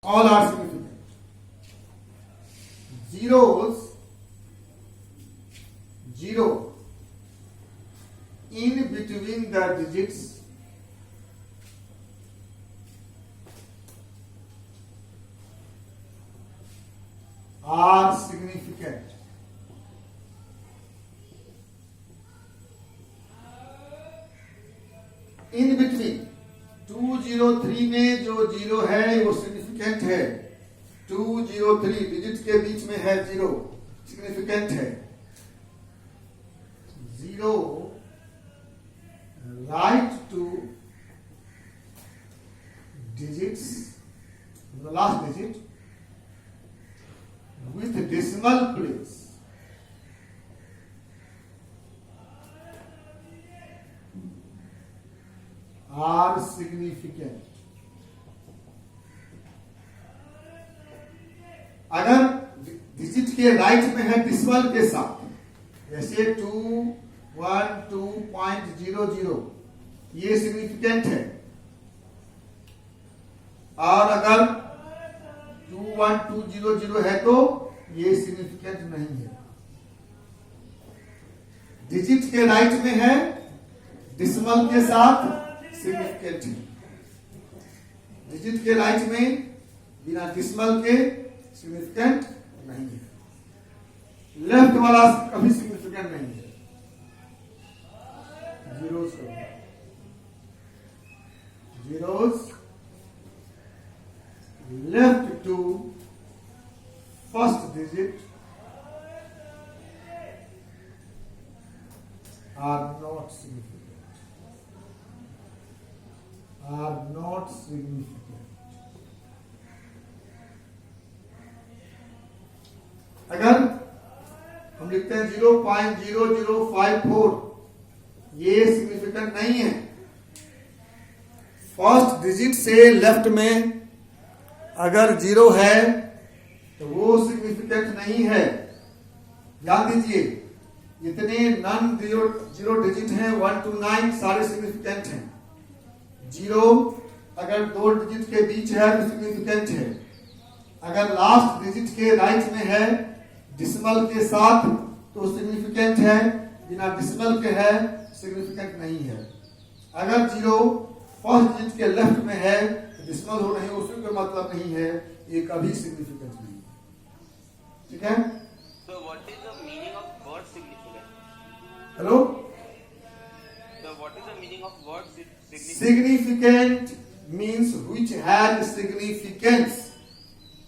All are significant. Zero in between the digits are significant. In between 203 में जो zero है वो significant है. 203 डिजिट के बीच में है जीरो, सिग्निफिकेंट है. Zero right to digits, the last digit with decimal place are significant. अगर डिजिट के राइट में है डिसिमल के साथ, जैसे 212.00, ये सिग्निफिकेंट है. और अगर 21200 है तो ये सिग्निफिकेंट नहीं है. डिजिट के राइट में है डिसिमल के साथ, सिग्निफिकेंट है. डिजिट के राइट में बिना डिसिमल के सिग्निफिकेंट नहीं है. लेफ्ट वाला कभी सिग्निफिकेंट नहीं है. Zeros left to first digit are not significant. अगर हम लिखते हैं 0.0054, ये सिग्निफिकेंट नहीं है. फर्स्ट डिजिट से लेफ्ट में अगर जीरो है तो वो सिग्निफिकेंट नहीं है. ध्यान दीजिए, इतने नॉन जीरो डिजिट हैं 1 to 9, सारे सिग्निफिकेंट हैं. जीरो अगर दो डिजिट के बीच है तो सिग्निफिकेंट है. अगर लास्ट डिजिट के राइट में है डिसिमल के साथ तो सिग्निफिकेंट है, बिना डिसिमल के है सिग्निफिकेंट नहीं है. अगर जीरो फर्स्ट डिजिट के लेफ्ट में है, डिसिमल हो नहीं, उसमें कोई मतलब नहीं है, ये कभी सिग्निफिकेंट नहीं. ठीक है. So what is the meaning of word significant? Hello. So what is the meaning of word significant? Significant means which has significance,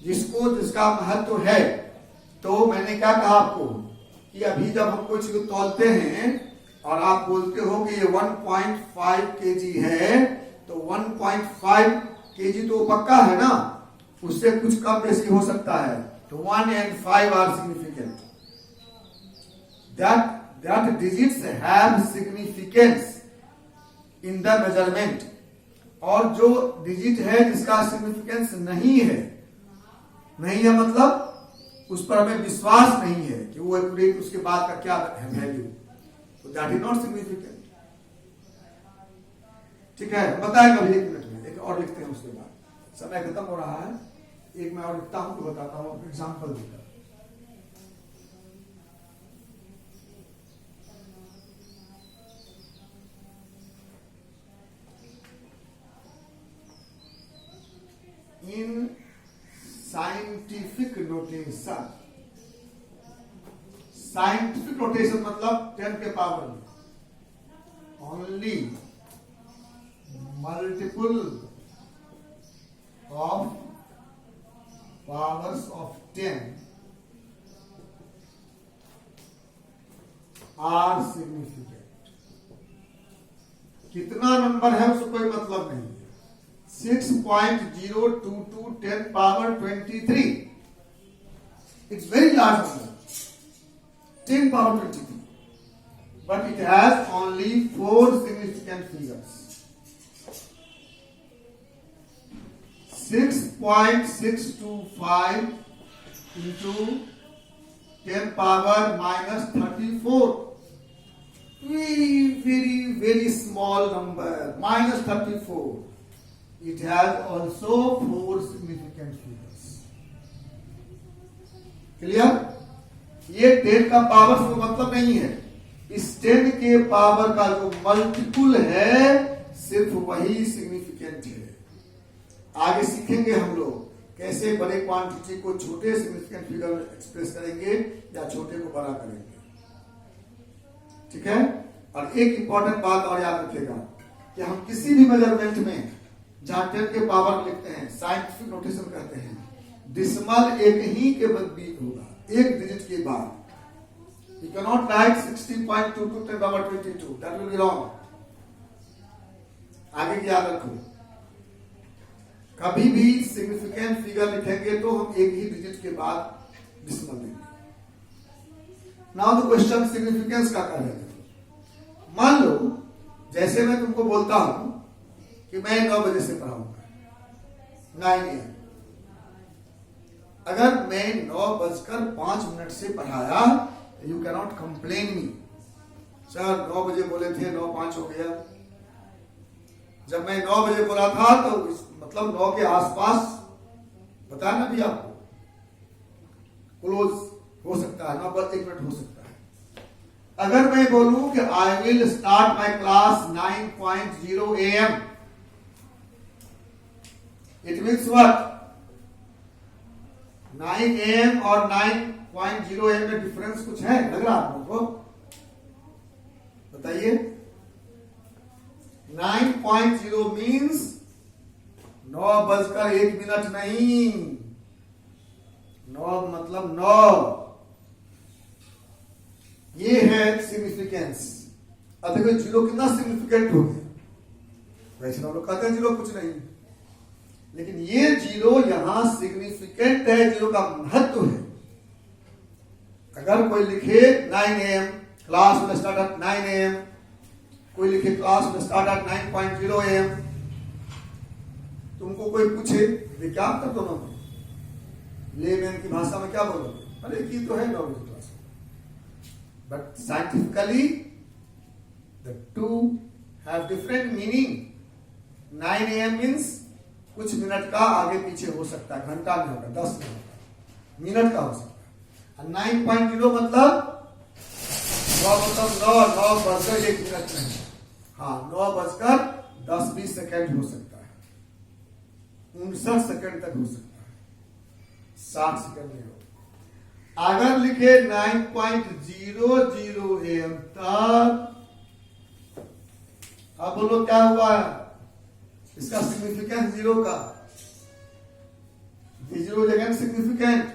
जिसका महत्व है. तो मैंने क्या कहा आपको कि अभी जब हम कुछ तौलते हैं और आप बोलते हो कि ये 1.5 kg है, तो 1.5 kg तो पक्का है ना, उससे कुछ कम बेसी हो सकता है. तो 1 and 5 are significant. That digits have significance in the measurement. और जो डिजिट है जिसका सिग्निफिकेंस नहीं है मतलब उस पर हमें विश्वास नहीं है कि वो एक्यूरेट, उसके बाद का क्या है वैल्यू, तो दैट इज नॉट सिग्निफिकेंट. ठीक है, बताएगा अभी 1 मिनट में. एक और लिखते हैं, उसके बाद समय खत्म हो रहा है. एक मैं और लिखता हूं तो बताता हूं एग्जाम्पल देकर. In scientific notation मतलब 10 के पावर में only multiple of powers of 10 are significant. कितना नंबर है उससे कोई मतलब नहीं है. 6.022 10 power 23. It's very large number. 10 power 23. But it has only 4 significant figures. 6.625 into 10 power minus 34. Very small number. Minus 34. It has also 4 significant figures. Clear? ये 10 का power से मतलब नहीं है, इस 10 के पावर का जो मल्टीपुल है सिर्फ वही सिग्निफिकेंट है। आगे सीखेंगे हम लोग कैसे बड़े क्वांटिटी को छोटे सिग्निफिकेंट फिगर में एक्सप्रेस करेंगे या छोटे को बड़ा करेंगे। ठीक है? और एक इंपॉर्टेंट बात और याद रखिएगा कि हम किसी भी मेजरमेंट में जहां 10 के पावर लिखते हैं, साइंटिफिक नोटेशन कहते हैं, डिसिमल एक ही के बीच होगा, एक डिजिट के बाद। You cannot write 16.22 to 10 power 22. That will be wrong. आगे की याद रखो, कभी भी सिग्निफिकेंट फिगर लिखेंगे तो हम एक ही डिजिट के बाद डिसिमल देंगे। नाउ द क्वेश्चन सिग्निफिकेंस का कर रहे थे। मान लो जैसे मैं तुमको बोलता हूं कि मैं 9 बजे से पढ़ाऊंगा, 9 AM। अगर मैं 9:05 से पढ़ाया, you cannot complain me, sir 9 बजे बोले थे 9:05 हो गया। जब मैं 9 बजे बोला था तो मतलब 9 के आसपास बताया ना भी आपको, क्लोज हो सकता है, 9:01 हो सकता है। अगर मैं बोलूं कि I will start my class 9:0 AM, it means what? 9 AM और 9:0 AM में डिफरेंस कुछ है? लग रहा आप लोगों को? बताइए। 9:0 मीन्स 9:01 नहीं, 9 मतलब 9। ये है सिग्निफिकेंस। अब देखो 0 कितना सिग्निफिकेंट हो गया। वैसे हम लोग कहते हैं 0 कुछ नहीं, लेकिन ये 0 यहां सिग्निफिकेंट है, 0 का महत्व है। अगर कोई लिखे 9 AM, class will start at 9 AM, कोई लिखे class will start at 9:0 AM, तुमको कोई पूछे ये क्या कर दोनों में, लेमैन की भाषा में क्या बोलोगे? अरे की तो है 9 बजे class. But scientifically the two have different meaning. 9 AM means कुछ मिनट का आगे पीछे हो सकता है, घंटा नहीं होगा, 10 मिनट का हो सकता है। 9:0 मतलब 9:01 नहीं, हाँ 9:10-20 सेकेंड हो सकता है, 59 सेकेंड तक हो सकता है, 60 सेकेंड नहीं हो। अगर लिखे 9:00 AM तक, अब बोलो क्या हुआ है? इसका सिग्निफिकेंस 0 का, 0 जगह सिग्निफिकेंट।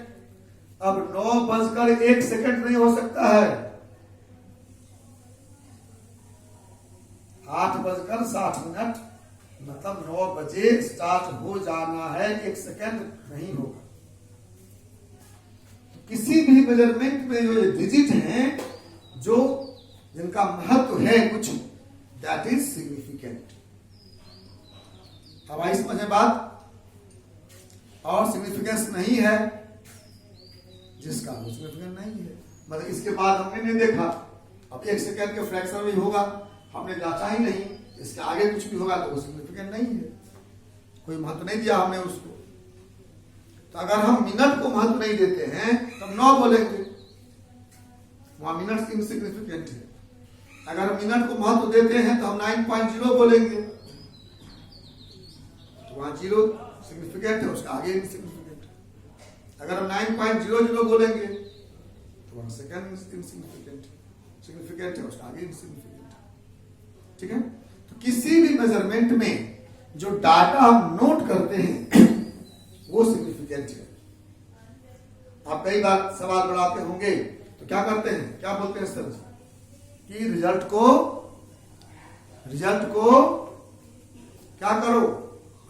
अब 9:01 नहीं हो सकता है, 8:60, मतलब 9 बजे स्टार्ट हो जाना है, 1 सेकेंड नहीं होगा। तो किसी भी मेजरमेंट में जो डिजिट हैं, जो जिनका महत्व है कुछ, दैट इज सिग्निफिकेंट। अब आई समझ में बात? और सिग्निफिकेंस नहीं है जिसका वो सिग्निफिकेंट नहीं है, मतलब इसके बाद हमने नहीं देखा, अब 1 सेकेंड के फ्रैक्शन में होगा, हमने जांचा ही नहीं, इसके आगे कुछ भी होगा तो वो सिग्निफिकेंट नहीं है, कोई महत्व नहीं दिया हमने उसको। तो अगर हम मिनट को महत्व नहीं देते हैं तो हम 9 बोलेंगे, वहां मिनट इनसिग्निफिकेंट है। अगर हम मिनट को महत्व देते हैं तो हम 9:0 बोलेंगे, तो वहां 0 सिग्निफिकेंट है, उसका आगे इनसिग्निफिकेंट है। अगर हम 9:00 बोलेंगे तो वहां सेकेंड सिग्निफिकेंट है, उसका आगे इनसिग्निफिकेंट है। ठीक है? तो किसी भी मेजरमेंट में जो डाटा हम नोट करते हैं वो सिग्निफिकेंट है। आप कई बार सवाल बढ़ाते होंगे तो क्या करते हैं, क्या बोलते हैं सर कि रिजल्ट को क्या करो,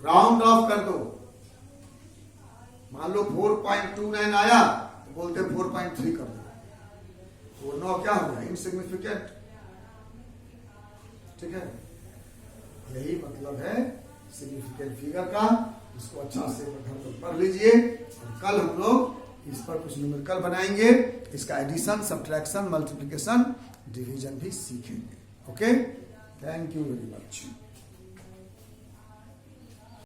राउंड ऑफ कर दो। मान लो 4.29 आया तो बोलते 4.3 कर दो, वो 9 क्या हो गया? इनसिग्निफिकेंट। ठीक है? यही मतलब है सिग्निफिकेंट फिगर का। इसको अच्छा से पढ़ लीजिए, और कल हम लोग इस पर कुछ न्यूमेरिकल बनाएंगे, इसका एडिशन, सब्ट्रैक्शन, मल्टीप्लिकेशन, डिवीजन भी सीखेंगे। Okay, thank you very much.